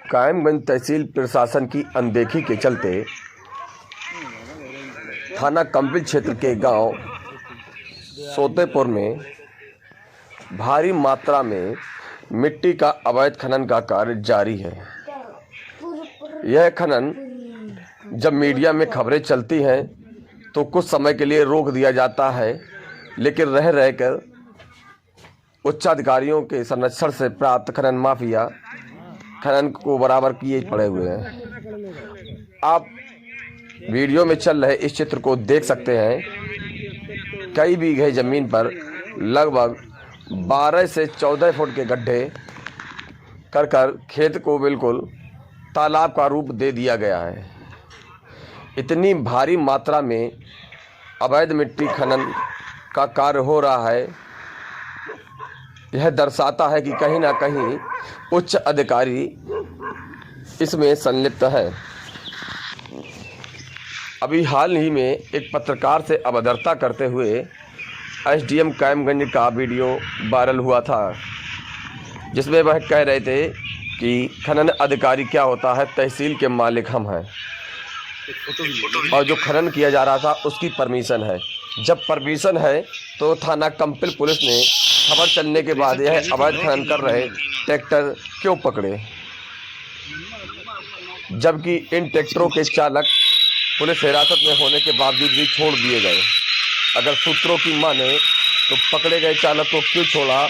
कायमगंज तहसील प्रशासन की अनदेखी के चलते थाना कंपिल क्षेत्र के गांव सोतेपुर में भारी मात्रा में मिट्टी का अवैध खनन का कार्य जारी है। यह खनन जब मीडिया में खबरें चलती हैं तो कुछ समय के लिए रोक दिया जाता है, लेकिन रह रहकर उच्चाधिकारियों के संरक्षण से प्राप्त खनन माफिया खनन को बराबर किए पड़े हुए हैं। आप वीडियो में चल रहे इस चित्र को देख सकते हैं। कई बीघे जमीन पर लगभग 12 से 14 फुट के गड्ढे कर खेत को बिल्कुल तालाब का रूप दे दिया गया है। इतनी भारी मात्रा में अवैध मिट्टी खनन का कार्य हो रहा है, यह दर्शाता है कि कहीं ना कहीं उच्च अधिकारी इसमें संलिप्त है। अभी हाल ही में एक पत्रकार से अभद्रता करते हुए एसडीएम कायमगंज का वीडियो वायरल हुआ था, जिसमें वह कह रहे थे कि खनन अधिकारी क्या होता है, तहसील के मालिक हम हैं और जो खनन किया जा रहा था उसकी परमिशन है। जब परमिशन है तो थाना कंपिल पुलिस ने खबर चलने के बाद यह अवैध खनन कर रहे ट्रैक्टर क्यों पकड़े, जबकि इन ट्रैक्टरों के चालक पुलिस हिरासत में होने के बावजूद भी छोड़ दिए गए। अगर सूत्रों की माने तो पकड़े गए चालक को क्यों छोड़ा,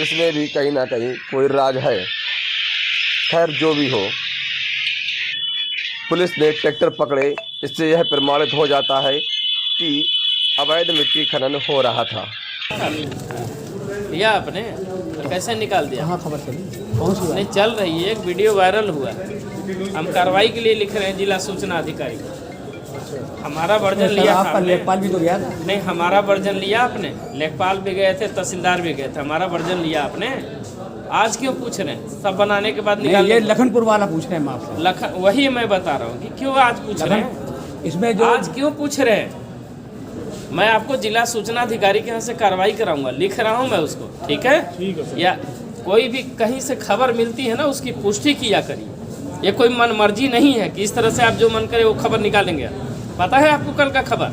इसमें भी कहीं ना कहीं कोई राज है। खैर, जो भी हो, पुलिस ने ट्रैक्टर पकड़े, इससे यह प्रमाणित हो जाता है कि अवैध मिट्टी खनन हो रहा था। लिया आपने तो कैसे निकाल दिया? हाँ, खबर चली कौन सी नहीं चल रही है, एक वीडियो वायरल हुआ। हम कार्रवाई के लिए लिख रहे हैं जिला सूचना अधिकारी। हमारा वर्जन लिया था आपका, लेखपाल भी तो गया था। नहीं, हमारा वर्जन लिया आपने, लेखपाल भी गए थे, तहसीलदार भी गए थे, हमारा वर्जन लिया आपने। आज क्यों पूछ रहे हैं? सब बनाने के बाद निकाल। ये लखनपुर वाला पूछ रहे हैं आपसे। लखन, वही मैं बता रहा हूँ कि क्यों आज पूछ रहे हैं। इसमें जो आज क्यों पूछ रहे हैं? मैं आपको जिला सूचना अधिकारी के यहाँ से कार्रवाई कराऊंगा, लिख रहा हूँ मैं उसको। ठीक है, या कोई भी कहीं से खबर मिलती है ना, उसकी पुष्टि किया करिए। ये कोई मन मर्जी नहीं है कि इस तरह से आप जो मन करे वो खबर निकालेंगे। पता है आपको कल का खबर?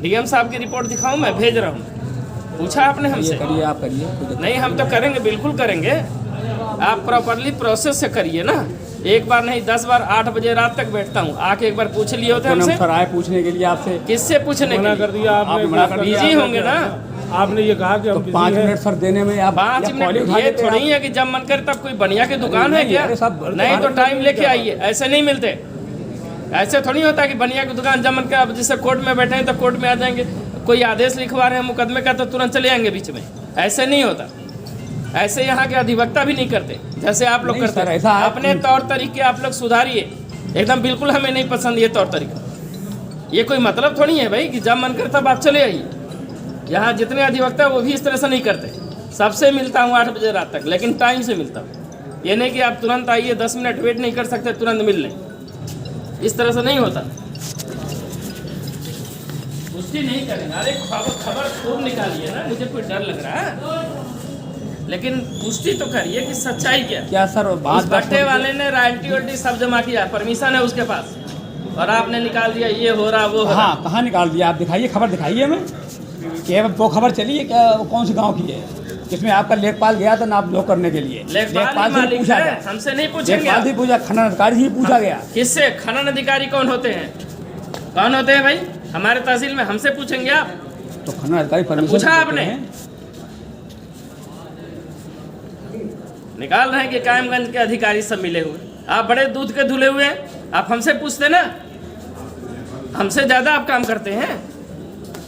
डीएम साहब की रिपोर्ट दिखाऊं, मैं भेज रहा हूँ। पूछा आपने हमसे? करिए, आप करिए। नहीं, हम तो करेंगे, बिल्कुल करेंगे। आप प्रॉपरली प्रोसेस से करिए ना। एक बार नहीं 10 बार 8 बजे रात तक बैठता हूँ, आके एक बार पूछ लिए होते हमसे। सर आए पूछने के लिए आपसे। किससे पूछने के लिए? कर दिया आपने, बिजी होंगे ना। आपने ये कहा कि हम 5 मिनट सर देने में आप 5 मिनट ये थोड़ी है कि जब मन करे तब कोई बनिया की दुकान है क्या? नहीं तो टाइम लेके आइए, ऐसे नहीं मिलते। ऐसे थोड़ी होता कि बनिया की दुकान जब मन करे, अब जैसे कोर्ट में बैठे हैं तो कोर्ट में आ जाएंगे, कोई आदेश लिखवा रहे हैं मुकदमे का तो तुरंत चले आएंगे बीच में। ऐसे नहीं होता। ऐसे यहाँ के अधिवक्ता भी नहीं करते जैसे आप लोग करते हैं। अपने तौर तरीके आप लोग सुधारिए एकदम। बिल्कुल हमें नहीं पसंद ये तौर तरीका। ये कोई मतलब थोड़ी है भाई कि जब मन करता तब आप चले आइए। यहाँ जितने अधिवक्ता वो भी इस तरह से नहीं करते। सबसे मिलता हूँ 8 बजे रात तक, लेकिन टाइम से मिलता हूँ। ये नहीं कि आप तुरंत आइए, 10 मिनट वेट नहीं कर सकते, तुरंत मिल लें। इस तरह से नहीं होता। पुष्टि नहीं करेंगे। अरे खबर खूब निकालिए ना, मुझे कोई डर लग रहा है, लेकिन पुष्टि तो करिए कि सच्चाई क्या सर? उस भट्टे वाले ने रॉयल्टी सब जमा किया, परमिशन है उसके पास, और आपने निकाल दिया ये हो रहा वो हो रहा। हाँ, कहाँ निकाल दिया? आप दिखाइए, खबर दिखाइए हमें कि वो खबर चली है क्या? कौन सी गांव की है जिसमें आपका लेखपाल गया था नाप जोख करने के लिए? लेखपाल से पूछा गया, हमसे नहीं पूछेंगे। लेखपाल से पूछा, खनन अधिकारी ही पूछा गया। किससे? खनन अधिकारी कौन होते हैं? कौन होते हैं भाई हमारे तहसील में? हमसे पूछेंगे आप? तो खनन अधिकारी परमिशन पूछा आपने? निकाल रहे हैं कि कायमगंज के अधिकारी सब मिले हुए। आप बड़े दूध के धुले हुए हैं, आप हमसे पूछते ना। हमसे ज़्यादा आप काम करते हैं।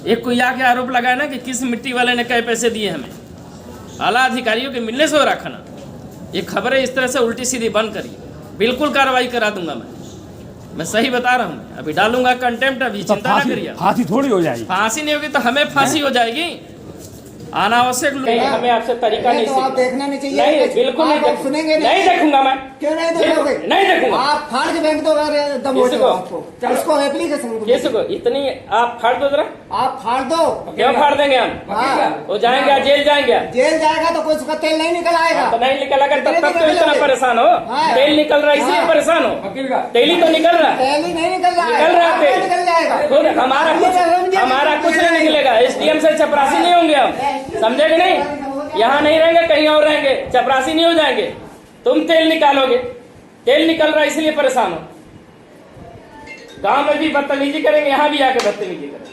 एक कोई आके आरोप लगाए ना कि किस मिट्टी वाले ने कई पैसे दिए हमें। आला अधिकारियों के मिलने से हो रखा ना। ये खबरें इस तरह से उल्टी सीधी बंद करिए, बिल्कुल कार्रवाई करा दूंगा मैं सही बता रहा हूँ। अभी डालूंगा कंटेम्प्ट, अभी चिंता ना करिए। फांसी थोड़ी हो जाएगी। फांसी नहीं होगी तो हमें फांसी हो जाएगी। अनावश्यक नहीं, हमें आपसे तरीका नहीं तो आप सीखना। देखना नहीं चाहिए। नहीं, बिल्कुल नहीं आप देखूंगा। सुनेंगे नहीं देखूंगा मैं। क्यों नहीं देखोगे? नहीं देखूंगा। आप फाड़ के बैंक दो दम हो किसको? आपको। इसको एप्लीकेशन किसको इतनी आप फाड़ दो जरा। आप फाड़ दो। क्यों फाड़ देंगे हम? हाँ। वो जाएंगे जेल जाएंगे। जेल जाएगा तो कोई उसका तेल नहीं निकल आएगा। तो नहीं निकल, अगर तब तो इतना परेशान हो। हाँ। तेल निकल रहा है इसलिए हाँ। परेशान हो। तेल ही तो निकल रहा है। तेल ही नहीं निकल रहा है। निकल रहा है आपका तेल। निकल जाएगा। खुद हमारा कुछ नहीं निकलेगा। एसडीएम से चपरासी नहीं होंगे हम, समझे कि नहीं? यहाँ नहीं रहेंगे, कहीं और रहेंगे, चपरासी नहीं हो जाएंगे। तुम तेल निकालोगे, तेल निकल रहा है इसलिए परेशान हो। गांव में भी बदतमीजी करेंगे, यहाँ भी आके बदतमीजी करेंगे।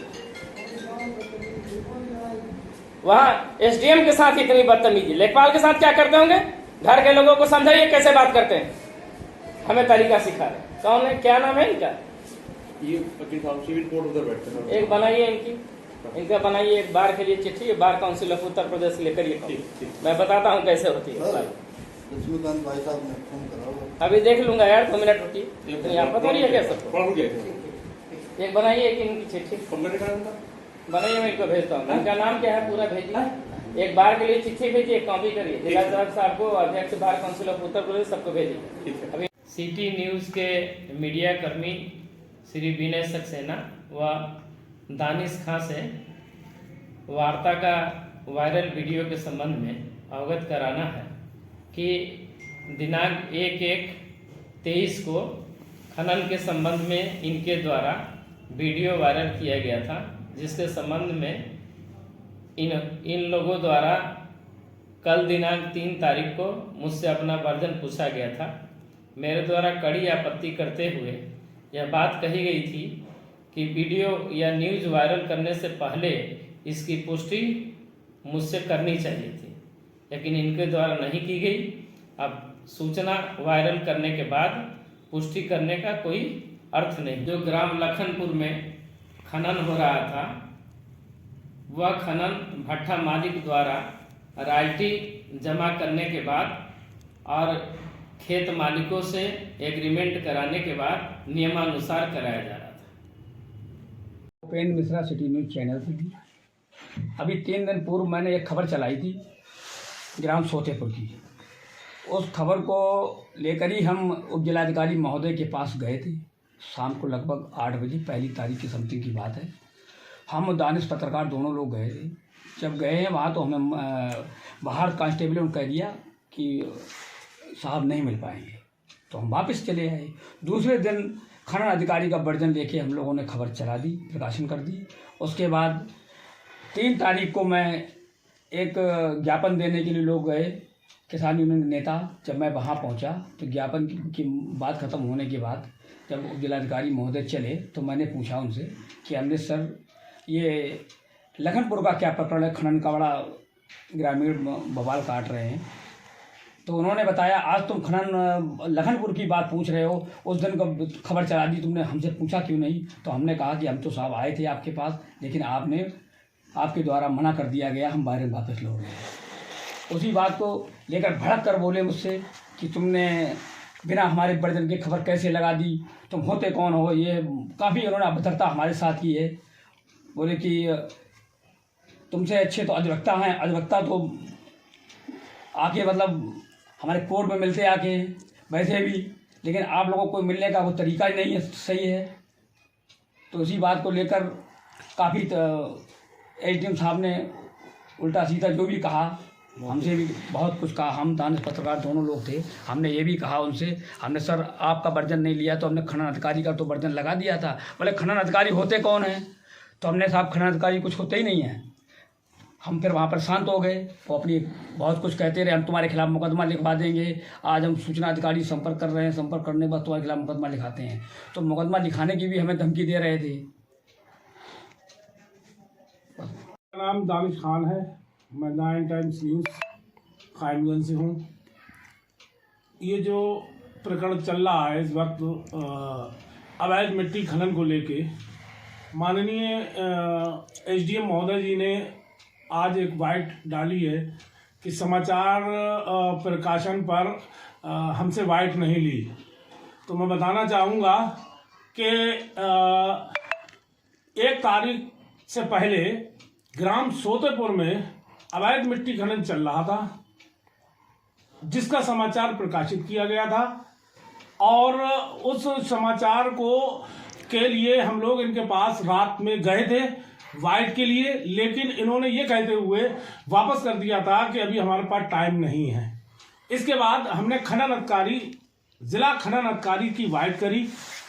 वहाँ एसडीएम के साथ इतनी बदतमीजी, लेखपाल के साथ क्या करते होंगे? घर के लोगों को समझाइए कैसे बात करते हैं, हमें तरीका सिखा रहे। कौन है, क्या नाम है इनका? ये वकील साहब सिविल कोर्ट उधर बैठते हैं। एक बनाइए इनका बनाइए एक बार के लिए चिट्ठी, bar council of Uttar Pradesh लेकर ये मैं बताता हूँ कैसे होती है। लक्ष्मीकांत भाई साहब ने फोन करा। अभी देख लूंगा यार, 2 मिनट रुकिए। यहाँ पता नहीं है क्या सबको? एक बनाइए एक इनकी चिट्ठी बनाइए, मैं इनको भेजता हूँ। इनका नाम क्या है पूरा भेजिए। एक बार के लिए चिट्ठी भेजिए, कॉपी करिए जिला जज साहब को, अध्यक्ष bar council of Uttar Pradesh, सबको भेजिए। अभी सिटी न्यूज के मीडिया कर्मी श्री विनय सक्सेना व दानिश खां से वार्ता का वायरल वीडियो के संबंध में अवगत कराना है कि दिनांक 1/1/23 को खनन के संबंध में इनके द्वारा वीडियो वायरल किया गया था, जिसके संबंध में इन लोगों द्वारा कल दिनांक 3 तारीख को मुझसे अपना वर्जन पूछा गया था। मेरे द्वारा कड़ी आपत्ति करते हुए यह बात कही गई थी कि वीडियो या न्यूज़ वायरल करने से पहले इसकी पुष्टि मुझसे करनी चाहिए थी, लेकिन इनके द्वारा नहीं की गई। अब सूचना वायरल करने के बाद पुष्टि करने का कोई अर्थ नहीं। जो ग्राम लखनपुर में खनन हो रहा था, वह खनन भट्ठा मालिक द्वारा रॉयल्टी जमा करने के बाद और खेत मालिकों से एग्रीमेंट कराने के बाद नियमानुसार कराया जा रहा था। Upendra Mishra, city news channel से भी अभी 3 दिन पूर्व मैंने एक खबर चलाई थी ग्राम सोतेपुर की। उस खबर को लेकर ही हम उप जिलाधिकारी महोदय के पास गए थे। शाम को लगभग 8 बजे, 1 तारीख की समथिंग की बात है। हम और दानिश पत्रकार दोनों लोग गए थे। जब गए हैं वहाँ तो हमें बाहर कांस्टेबल ने कह दिया कि साहब नहीं मिल पाएंगे, तो हम वापस चले आए। दूसरे दिन खनन अधिकारी का वर्जन लेके हम लोगों ने खबर चला दी, प्रकाशन कर दी। उसके बाद 3 तारीख को मैं एक ज्ञापन देने के लिए लोग गए, किसान यूनियन नेता। जब मैं वहाँ पहुँचा तो ज्ञापन की बात ख़त्म होने के बाद जब जिलाधिकारी महोदय चले तो मैंने पूछा उनसे कि हमने सर ये लखनपुर का क्या प्रकरण है, खनन का बड़ा ग्रामीण बवाल काट रहे हैं। तो उन्होंने बताया आज तुम खनन लखनपुर की बात पूछ रहे हो, उस दिन का खबर चला दी तुमने, हमसे पूछा क्यों नहीं? तो हमने कहा कि हम तो साहब आए थे आपके पास, लेकिन आपके द्वारा मना कर दिया गया, हम बाहर वापस लौट गए। उसी बात को लेकर भड़क कर बोले मुझसे कि तुमने बिना हमारे वर्जन की खबर कैसे लगा दी, तुम होते कौन हो? ये काफ़ी उन्होंने अभद्रता हमारे साथ की है। बोले कि तुमसे अच्छे तो अधिवक्ता हैं, अधिवक्ता तो आके मतलब हमारे कोर्ट में मिलते आके वैसे भी, लेकिन आप लोगों को मिलने का वो तरीका ही नहीं है सही है। तो उसी बात को लेकर काफ़ी एसडीएम साहब ने उल्टा सीधा जो भी कहा, हमसे भी बहुत कुछ कहा। हम दानिश पत्रकार दोनों लोग थे, हमने ये भी कहा उनसे, हमने सर आपका वर्जन नहीं लिया तो हमने खनन अधिकारी का तो वर्जन लगा दिया था। बोले खनन अधिकारी होते कौन हैं? तो हमने साहब खनन अधिकारी कुछ होते ही नहीं हैं। हम फिर वहाँ पर शांत हो गए। वो अपनी बहुत कुछ कहते रहे, हम तुम्हारे खिलाफ मुकदमा लिखवा देंगे, आज हम सूचना अधिकारी संपर्क कर रहे हैं, संपर्क करने के बाद तुम्हारे खिलाफ मुकदमा लिखाते हैं। तो मुकदमा लिखाने की भी हमें धमकी दे रहे थे। मेरा नाम दानिश खान है, मैं 9 टाइम्स न्यूज़ कायमगंज से हूँ। ये जो प्रकरण चल रहा है इस वक्त अवैध मिट्टी खनन को लेके, माननीय एसडीएम महोदय जी ने आज एक वाइट डाली है कि समाचार प्रकाशन पर हमसे वाइट नहीं ली। तो मैं बताना चाहूँगा कि 1 तारीख से पहले ग्राम सोतेपुर में अवैध मिट्टी खनन चल रहा था, जिसका समाचार प्रकाशित किया गया था और उस समाचार को के लिए हम लोग इनके पास रात में गए थे वाइट के लिए, लेकिन इन्होंने ये कहते हुए वापस कर दिया था कि अभी हमारे पास टाइम नहीं है। इसके बाद हमने खनन अधिकारी, जिला खनन अधिकारी की वाइट करी,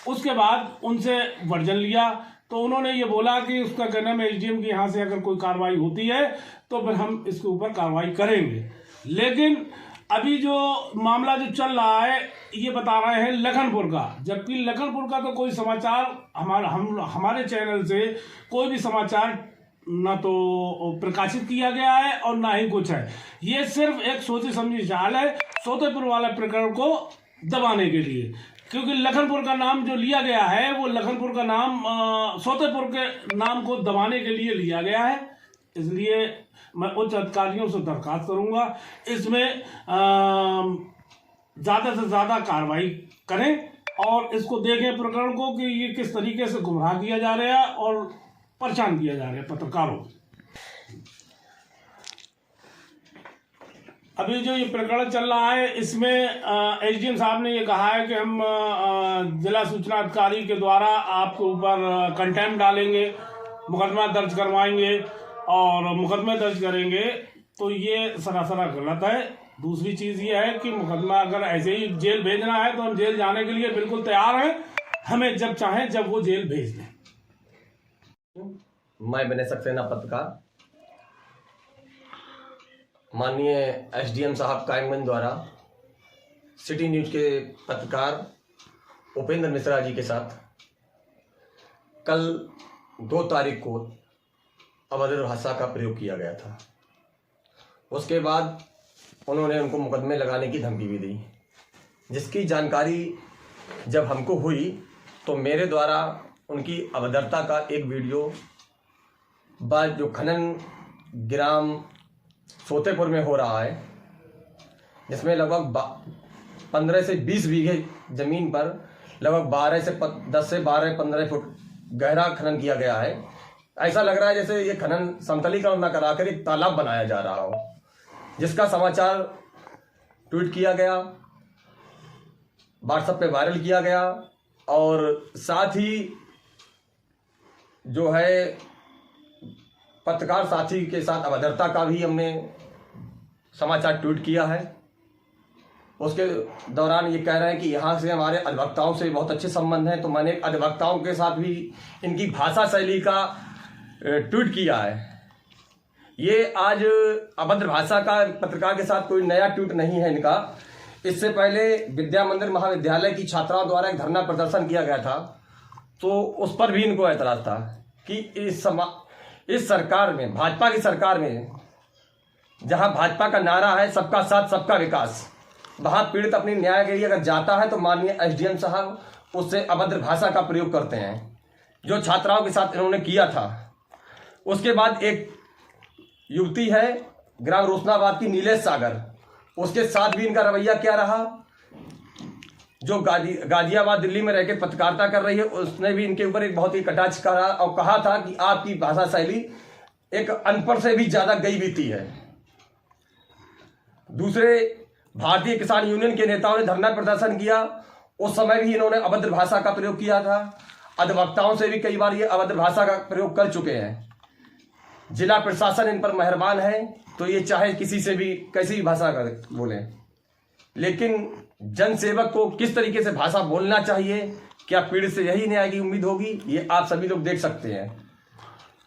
उसके बाद उनसे वर्जन लिया तो उन्होंने ये बोला कि उसका कहना में एसडीएम के यहाँ से अगर कोई कार्रवाई होती है तो फिर हम इसके ऊपर कार्रवाई करेंगे। लेकिन अभी जो मामला जो चल रहा है ये बता रहे हैं लखनपुर का, जबकि लखनपुर का तो कोई समाचार हमारे चैनल से कोई भी समाचार ना तो प्रकाशित किया गया है और ना ही कुछ है। ये सिर्फ एक सोची समझी चाल है सोतेपुर वाला प्रकरण को दबाने के लिए, क्योंकि लखनपुर का नाम जो लिया गया है वो लखनपुर का नाम सोतेपुर के नाम को दबाने के लिए लिया गया है। इसलिए मैं उच्च अधिकारियों से दरखास्त करूंगा इसमें ज़्यादा से ज़्यादा कार्रवाई करें और इसको देखें प्रकरण को कि ये किस तरीके से गुमराह किया जा रहा है और परेशान किया जा रहा है पत्रकारों को। अभी जो ये प्रकरण चल रहा है इसमें एसडीएम साहब ने ये कहा है कि हम जिला सूचना अधिकारी के द्वारा आपके ऊपर कंटेम्प्ट डालेंगे, मुकदमा दर्ज करवाएंगे और मुकदमे दर्ज करेंगे, तो ये सरासर गलत है। दूसरी चीज़ ये है कि मुकदमा अगर ऐसे ही जेल भेजना है तो हम जेल जाने के लिए बिल्कुल तैयार हैं, हमें जब चाहें जब वो जेल भेज दें। मैं विनय सक्सेना पत्रकार, माननीय एसडीएम साहब कायमगंज द्वारा सिटी न्यूज के पत्रकार उपेंद्र मिश्रा जी के साथ कल 2 तारीख को अभद्र भाषा का प्रयोग किया गया था। उसके बाद उन्होंने उनको मुकदमे लगाने की धमकी भी दी, जिसकी जानकारी जब हमको हुई तो मेरे द्वारा उनकी अभद्रता का एक वीडियो बाद जो खनन ग्राम सोतेपुर में हो रहा है, जिसमें लगभग 15 से 20 बीघे ज़मीन पर लगभग 10 से 12-15 फुट गहरा खनन किया गया है। ऐसा लग रहा है जैसे ये खनन समतलीकरण न कराकर एक तालाब बनाया जा रहा हो, जिसका समाचार ट्वीट किया गया, व्हाट्सएप पे वायरल किया गया और साथ ही जो है पत्रकार साथी के साथ अभद्रता का भी हमने समाचार ट्वीट किया है। उसके दौरान ये कह रहे हैं कि यहाँ से हमारे अधिवक्ताओं से बहुत अच्छे संबंध हैं, तो मैंने अधिवक्ताओं के साथ भी इनकी भाषा शैली का ट्वीट किया है। ये आज अभद्र भाषा का पत्रकार के साथ कोई नया ट्वीट नहीं है इनका। इससे पहले विद्या मंदिर महाविद्यालय की छात्राओं द्वारा एक धरना प्रदर्शन किया गया था, तो उस पर भी इनको एतराज था कि इस सरकार में, भाजपा की सरकार में, जहां भाजपा का नारा है सबका साथ सबका विकास, वहां पीड़ित अपनी न्याय के लिए अगर जाता है तो माननीय एसडीएम साहब उससे अभद्र भाषा का प्रयोग करते हैं, जो छात्राओं के साथ इन्होंने किया था। उसके बाद एक युवती है ग्राम रोशनाबाद की नीलेश सागर, उसके साथ भी इनका रवैया क्या रहा। जो गाजियाबाद दिल्ली में रहकर पत्रकारिता कर रही है, उसने भी इनके ऊपर एक बहुत ही कटाक्ष करा और कहा था कि आपकी भाषा शैली एक अनपढ़ से भी ज्यादा गई बीती है। दूसरे भारतीय किसान यूनियन के नेताओं ने धरना प्रदर्शन किया, उस समय भी इन्होंने अभद्र भाषा का प्रयोग किया था। अधिवक्ताओं से भी कई बार ये अभद्र भाषा का प्रयोग कर चुके हैं। जिला प्रशासन इन पर मेहरबान है, तो ये चाहे किसी से भी कैसी भी भाषा का बोले, लेकिन जनसेवक को किस तरीके से भाषा बोलना चाहिए, क्या पीड़ित से यही न्याय की उम्मीद होगी, ये आप सभी लोग देख सकते हैं।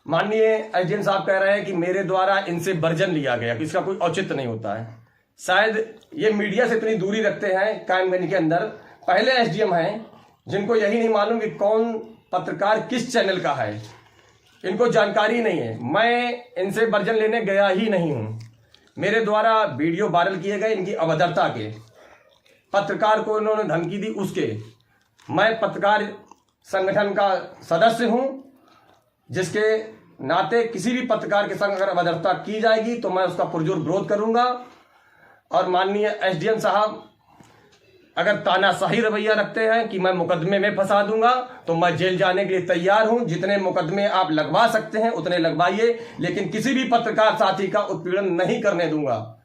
माननीय एसडीएम साहब कह रहे हैं कि मेरे द्वारा इनसे वर्जन लिया गया, कि इसका कोई औचित्य नहीं होता है। शायद ये मीडिया से इतनी दूरी रखते हैं कायमगंज के अंदर, पहले एसडीएम हैं जिनको यही नहीं मालूम कि कौन पत्रकार किस चैनल का है, इनको जानकारी नहीं है। मैं इनसे वर्जन लेने गया ही नहीं हूँ। मेरे द्वारा वीडियो वायरल किए गए इनकी अभद्रता के, पत्रकार को इन्होंने धमकी दी उसके। मैं पत्रकार संगठन का सदस्य हूं, जिसके नाते किसी भी पत्रकार के संग अगर अभद्रता की जाएगी तो मैं उसका पुरजोर विरोध करूंगा। और माननीय एसडीएम साहब अगर तानाशाही रवैया रखते हैं कि मैं मुकदमे में फंसा दूंगा तो मैं जेल जाने के लिए तैयार हूं। जितने मुकदमे आप लगवा सकते हैं उतने लगवाइए, लेकिन किसी भी पत्रकार साथी का उत्पीड़न नहीं करने दूंगा।